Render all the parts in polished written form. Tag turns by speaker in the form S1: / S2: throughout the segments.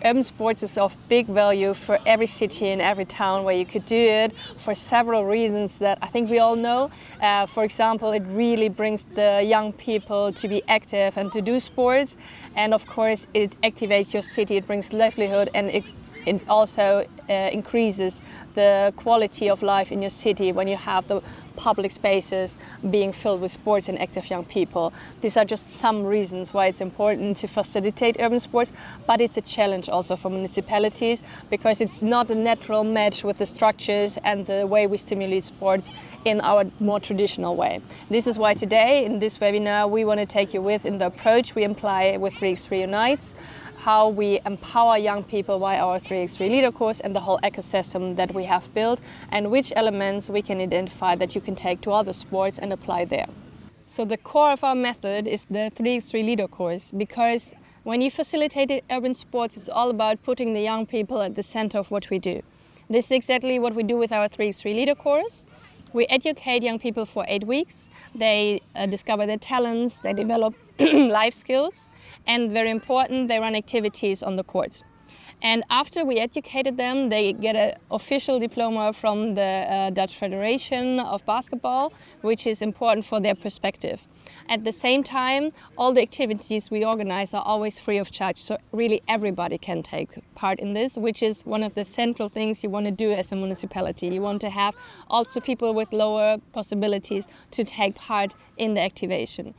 S1: Urban sports is of big value for every city and every town where you could do it for several reasons that I think we all know. For example, it really brings the young people to be active and to do sports. And of course, it activates your city, it brings livelihood, and it also increases the quality of life in your city when you have the public spaces being filled with sports and active young people. These are just some reasons why it's important to facilitate urban sports, but it's a challenge also for municipalities because it's not a natural match with the structures and the way we stimulate sports in our more traditional way. This is why today in this webinar we want to take you with in the approach we apply with 3x3 Unites, how we empower young people by our 3x3 leader course and the whole ecosystem that we have built, and which elements we can identify that you can take to other sports and apply there. So the core of our method is the 3x3 leader course, because when you facilitate urban sports, it's all about putting the young people at the center of what we do. This is exactly what we do with our 3x3 leader course. We educate young people for 8 weeks. They discover their talents, they develop life skills, and very important, they run activities on the courts. And after we educated them, they get an official diploma from the Dutch Federation of Basketball, which is important for their perspective. At the same time, all the activities we organize are always free of charge, so really everybody can take part in this, which is one of the central things you want to do as a municipality. You want to have also people with lower possibilities to take part in the activation.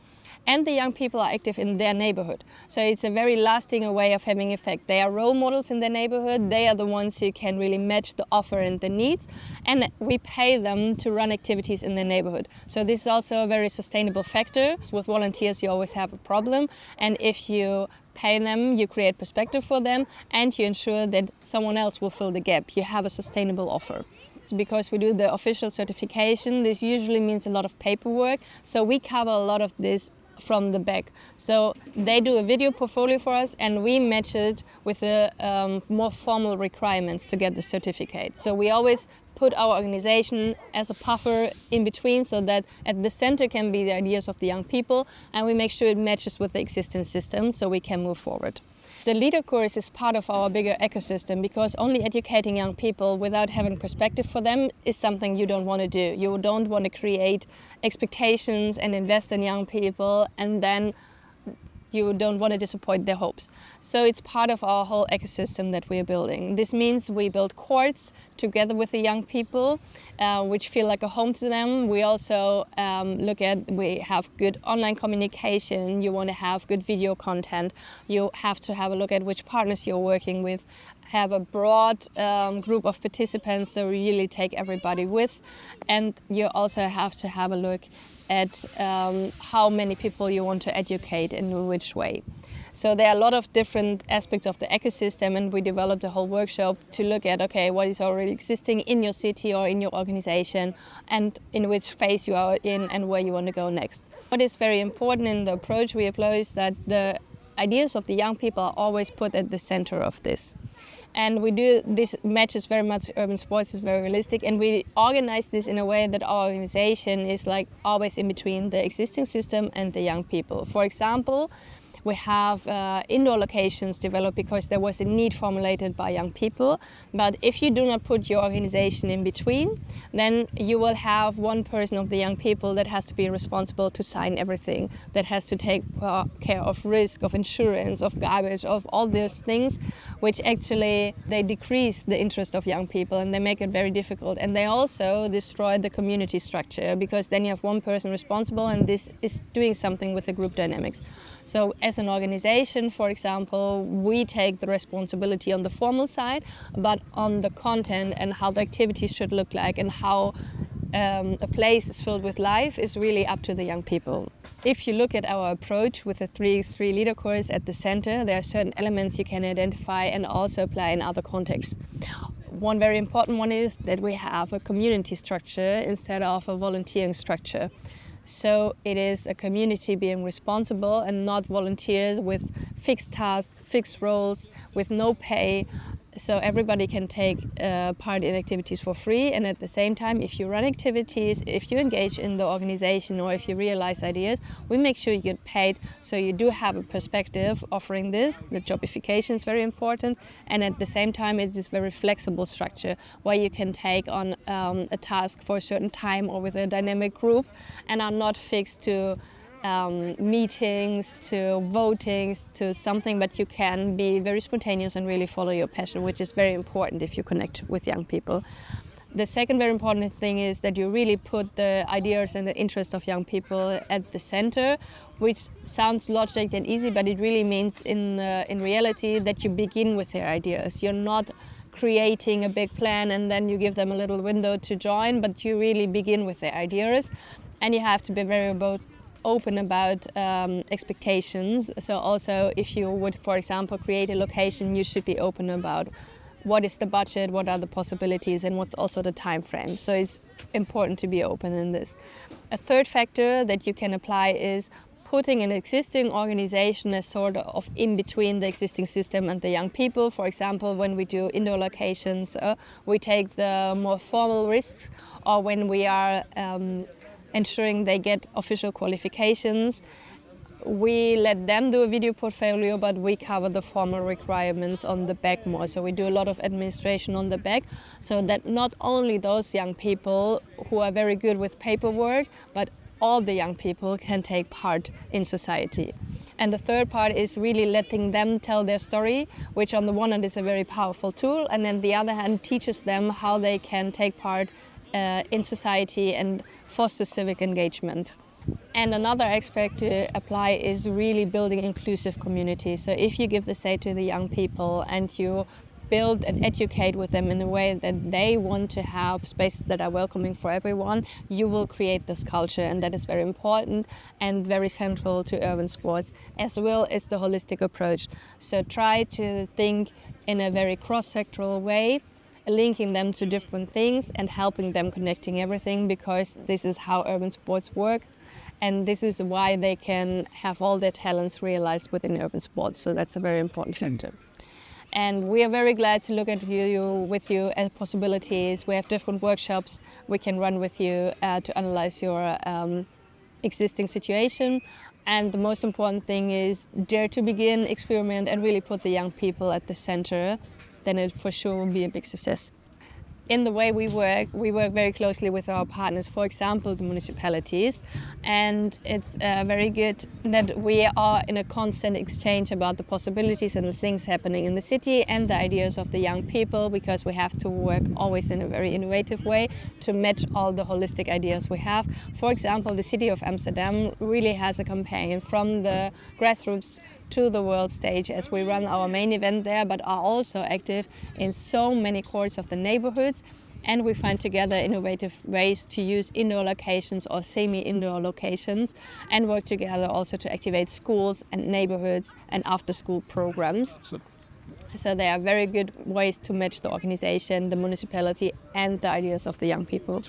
S1: And the young people are active in their neighborhood. So it's a very lasting way of having effect. They are role models in their neighborhood. They are the ones who can really match the offer and the needs. And we pay them to run activities in their neighborhood. So this is also a very sustainable factor. With volunteers, you always have a problem. And if you pay them, you create perspective for them, and you ensure that someone else will fill the gap. You have a sustainable offer. Because we do the official certification, this usually means a lot of paperwork. So we cover a lot of this from the back. So they do a video portfolio for us and we match it with the more formal requirements to get the certificate. So we always put our organization as a buffer in between so that at the center can be the ideas of the young people, and we make sure it matches with the existing system so we can move forward. The leader course is part of our bigger ecosystem because only educating young people without having perspective for them is something you don't want to do. You don't want to create expectations and invest in young people and then you don't want to disappoint their hopes. So it's part of our whole ecosystem that we are building. This means we build courts together with the young people, which feel like a home to them. We also we have good online communication. You want to have good video content. You have to have a look at which partners you're working with. Have a broad group of participants, so really take everybody with. And you also have to have a look at how many people you want to educate and in which way. So there are a lot of different aspects of the ecosystem, and we developed a whole workshop to look at, okay, what is already existing in your city or in your organization and in which phase you are in and where you want to go next. What is very important in the approach we apply is that the ideas of the young people are always put at the center of this. And we do this matches very much urban sports, is very realistic, and we organize this in a way that our organization is like always in between the existing system and the young people. For example, we have indoor locations developed because there was a need formulated by young people. But if you do not put your organization in between, then you will have one person of the young people that has to be responsible to sign everything, that has to take care of risk, of insurance, of garbage, of all these things, which actually they decrease the interest of young people and they make it very difficult. And they also destroy the community structure because then you have one person responsible and this is doing something with the group dynamics. So as an organization, for example, we take the responsibility on the formal side, but on the content and how the activities should look like and how a place is filled with life is really up to the young people. If you look at our approach with the 3x3 leader course at the center, there are certain elements you can identify and also apply in other contexts. One very important one is that we have a community structure instead of a volunteering structure. So it is a community being responsible and not volunteers with fixed tasks, fixed roles, with no pay. So everybody can take part in activities for free, and at the same time, if you run activities, if you engage in the organization, or if you realize ideas, we make sure you get paid, so you do have a perspective offering this. The jobification is very important, and at the same time it's this very flexible structure where you can take on a task for a certain time or with a dynamic group, and are not fixed to meetings, to votings, to something, but you can be very spontaneous and really follow your passion, which is very important if you connect with young people. The second very important thing is that you really put the ideas and the interests of young people at the center, which sounds logical and easy, but it really means in reality that you begin with their ideas. You're not creating a big plan and then you give them a little window to join, but you really begin with their ideas, and you have to be very open about expectations. So also if you would, for example, create a location, you should be open about what is the budget, what are the possibilities, and what's also the time frame. So it's important to be open in this. A third factor that you can apply is putting an existing organization as sort of in between the existing system and the young people. For example, when we do indoor locations, we take the more formal risks, or when we are ensuring they get official qualifications, we let them do a video portfolio, but we cover the formal requirements on the back more. So we do a lot of administration on the back, so that not only those young people who are very good with paperwork, but all the young people can take part in society. And the third part is really letting them tell their story, which on the one hand is a very powerful tool, and on the other hand teaches them how they can take part in society and foster civic engagement. And another aspect to apply is really building inclusive communities. So if you give the say to the young people and you build and educate with them in a way that they want to have spaces that are welcoming for everyone, you will create this culture, and that is very important and very central to urban sports, as well as the holistic approach. So try to think in a very cross-sectoral way, linking them to different things and helping them connecting everything, because this is how urban sports work, and this is why they can have all their talents realized within urban sports. So that's a very important factor. And we are very glad to look at with you at possibilities. We have different workshops we can run with you to analyze your existing situation. And the most important thing is dare to begin, experiment, and really put the young people at the center. Then it for sure will be a big success. In the way we work very closely with our partners, for example, the municipalities, and it's very good that we are in a constant exchange about the possibilities and the things happening in the city and the ideas of the young people, because we have to work always in a very innovative way to match all the holistic ideas we have. For example, the city of Amsterdam really has a campaign from the grassroots to the world stage, as we run our main event there, but are also active in so many courts of the neighborhoods, and we find together innovative ways to use indoor locations or semi-indoor locations, and work together also to activate schools and neighborhoods and after-school programs. So they are very good ways to match the organization, the municipality, and the ideas of the young people.